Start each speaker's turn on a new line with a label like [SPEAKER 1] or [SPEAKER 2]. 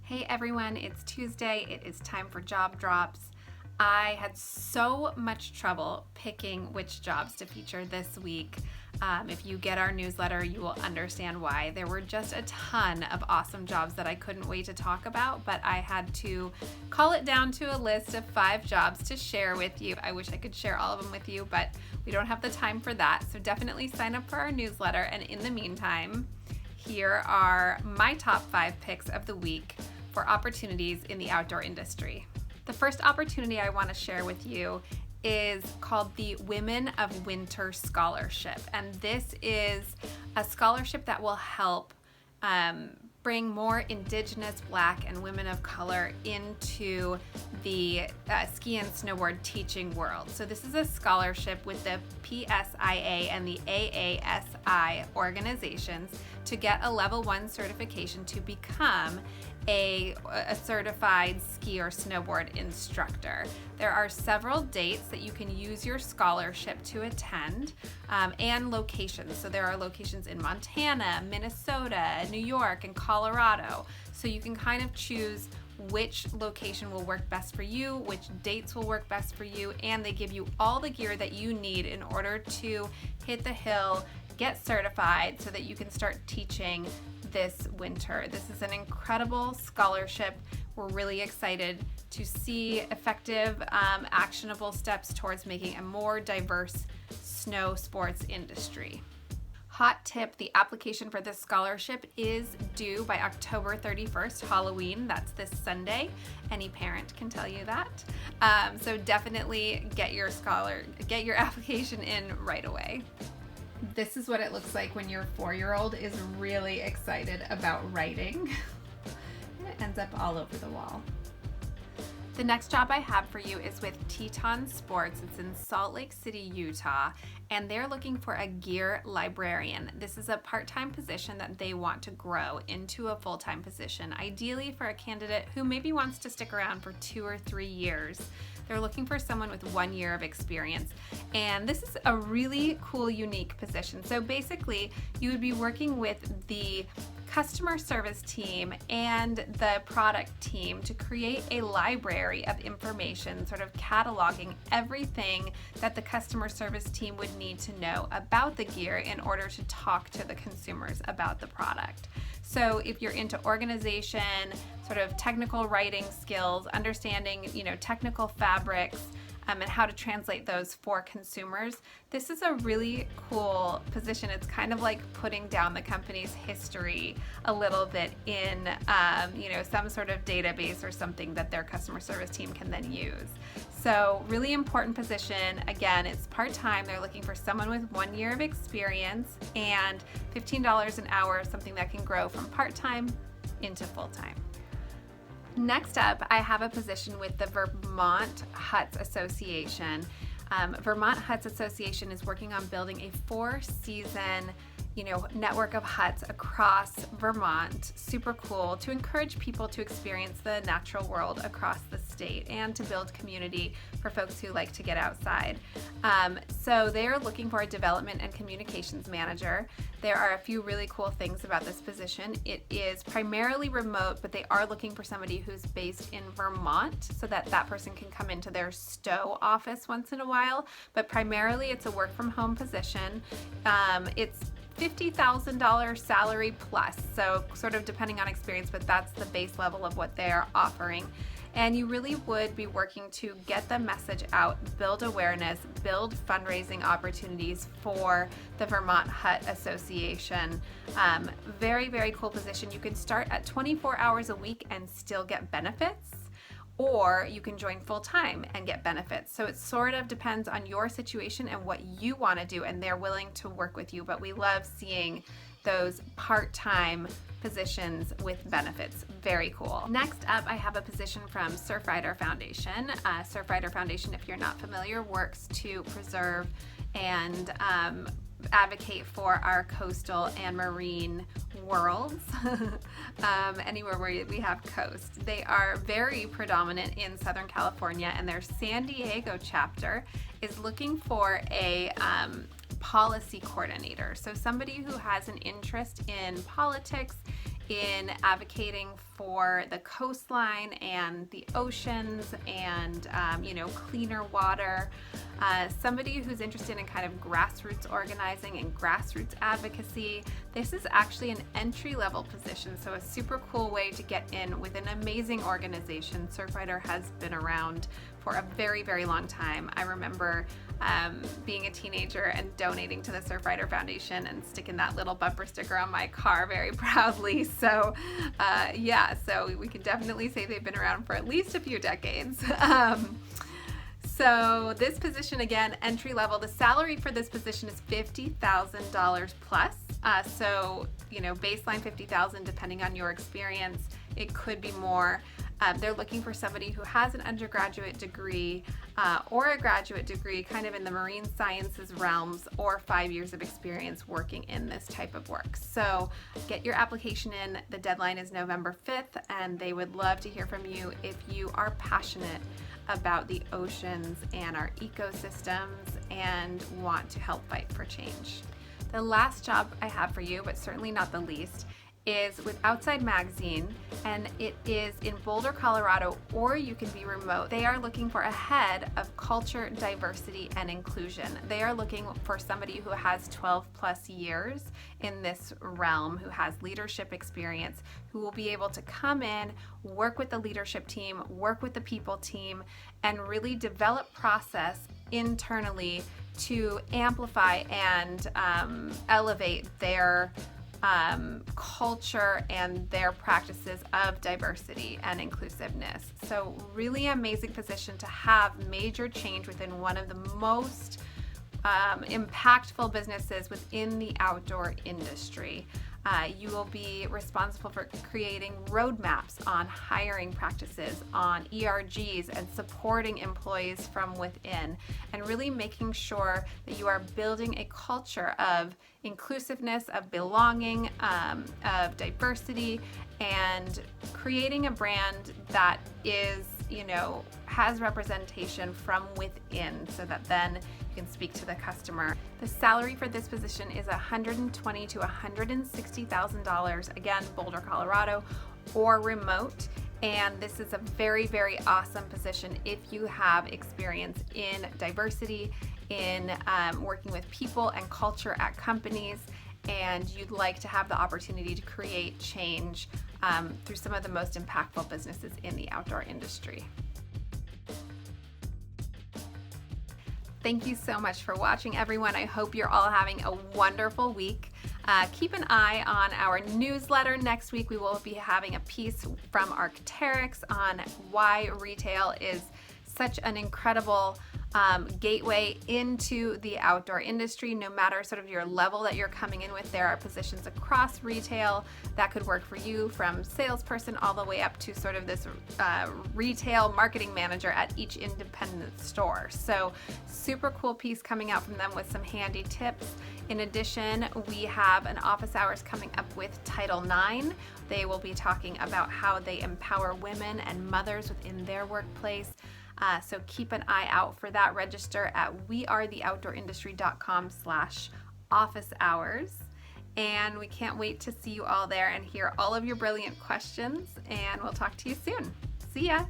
[SPEAKER 1] Hey everyone, it's Tuesday. It is time for job drops. I had so much trouble picking which jobs to feature this week. If you get our newsletter, you will understand why. There were just a ton of awesome jobs that I couldn't wait to talk about, but I had to call it down to a list of 5 jobs to share with you. I wish I could share all of them with you, but we don't have the time for that. So definitely sign up for our newsletter. And in the meantime, here are my top 5 picks of the week for opportunities in the outdoor industry. The first opportunity I want to share with you is called the Women of Winter Scholarship. And this is a scholarship that will help bring more Indigenous, Black, and women of color into the ski and snowboard teaching world. So this is a scholarship with the PSIA and the AASI organizations to get a level 1 certification to become a certified ski or snowboard instructor. There are several dates that you can use your scholarship to attend and locations. So there are locations in Montana, Minnesota, New York, and Colorado. So you can kind of choose which location will work best for you, which dates will work best for you, and they give you all the gear that you need in order to hit the hill, get certified so that you can start teaching this winter. This is an incredible scholarship. We're really excited to see effective, actionable steps towards making a more diverse snow sports industry. Hot tip, the application for this scholarship is due by October 31st, Halloween. That's this Sunday. Any parent can tell you that. So definitely get your application in right away. This is what it looks like when your 4-year-old is really excited about writing. It ends up all over the wall. The next job I have for you is with Teton Sports. It's in Salt Lake City, Utah, and they're looking for a gear librarian. This is a part-time position that they want to grow into a full-time position, ideally for a candidate who maybe wants to stick around for 2 or 3 years. They're looking for someone with 1 year of experience. And this is a really cool, unique position. So basically, you would be working with the customer service team and the product team to create a library of information, sort of cataloging everything that the customer service team would need to know about the gear in order to talk to the consumers about the product. So if you're into organization, sort of technical writing skills, understanding, technical fabrics, and how to translate those for consumers, this is a really cool position. It's kind of like putting down the company's history a little bit in, some sort of database or something that their customer service team can then use. So really important position. Again, it's part-time. They're looking for someone with 1 year of experience, and $15 an hour is something that can grow from part-time into full-time. Next up, I have a position with the Vermont Huts Association. Vermont Huts Association is working on building a 4-season network of huts across Vermont. Super cool, to encourage people to experience the natural world across the state and to build community for folks who like to get outside. So they're looking for a development and communications manager. There are a few really cool things about this position. It is primarily remote, but they are looking for somebody who's based in Vermont so that person can come into their Stowe office once in a while. But primarily it's a work from home position. It's $50,000 salary plus, so sort of depending on experience, but that's the base level of what they're offering. And you really would be working to get the message out, build awareness, build fundraising opportunities for the Vermont Hut Association. Very, very cool position. You can start at 24 hours a week and still get benefits, or you can join full-time and get benefits. So it sort of depends on your situation and what you want to do, and they're willing to work with you. But we love seeing those part-time positions with benefits. Very cool. Next up, I have a position from Surfrider Foundation. Surfrider Foundation, if you're not familiar, works to preserve and advocate for our coastal and marine worlds, anywhere where we have coast. They are very predominant in Southern California, and their San Diego chapter is looking for a policy coordinator. So somebody who has an interest in politics, in advocating for the coastline and the oceans and cleaner water. Somebody who's interested in kind of grassroots organizing and grassroots advocacy. This is actually an entry-level position, so a super cool way to get in with an amazing organization. Surfrider has been around for a very, very long time. I remember being a teenager and donating to the Surfrider Foundation and sticking that little bumper sticker on my car very proudly. So so we can definitely say they've been around for at least a few decades. So this position, again, entry level, the salary for this position is $50,000 plus. Baseline $50,000, depending on your experience. It could be more. They're looking for somebody who has an undergraduate degree or a graduate degree kind of in the marine sciences realms, or 5 years of experience working in this type of work. So get your application in. The deadline is November 5th, and they would love to hear from you if you are passionate about the oceans and our ecosystems and want to help fight for change. The last job I have for you, but certainly not the least, is with Outside Magazine, and it is in Boulder, Colorado, or you can be remote. They are looking for a head of culture, diversity, and inclusion. They are looking for somebody who has 12 plus years in this realm, who has leadership experience, who will be able to come in, work with the leadership team, work with the people team, and really develop process internally to amplify and elevate their culture and their practices of diversity and inclusiveness. So really amazing position to have major change within one of the most impactful businesses within the outdoor industry. You will be responsible for creating roadmaps on hiring practices, on ERGs, and supporting employees from within, and really making sure that you are building a culture of inclusiveness, of belonging, of diversity, and creating a brand that is, has representation from within, so that then you can speak to the customer. The salary for this position is $120,000 to $160,000, again, Boulder, Colorado, or remote. And this is a very, very awesome position if you have experience in diversity, in working with people and culture at companies, and you'd like to have the opportunity to create change through some of the most impactful businesses in the outdoor industry. Thank you so much for watching, everyone. I hope you're all having a wonderful week. Keep an eye on our newsletter. Next week, we will be having a piece from Arc'teryx on why retail is such an incredible gateway into the outdoor industry. No matter sort of your level that you're coming in with, there are positions across retail that could work for you, from salesperson all the way up to sort of this retail marketing manager at each independent store. So super cool piece coming out from them with some handy tips. In addition, we have an office hours coming up with Title IX. They will be talking about how they empower women and mothers within their workplace. So keep an eye out for that. Register at wearetheoutdoorindustry.com/office hours. And we can't wait to see you all there and hear all of your brilliant questions. And we'll talk to you soon. See ya.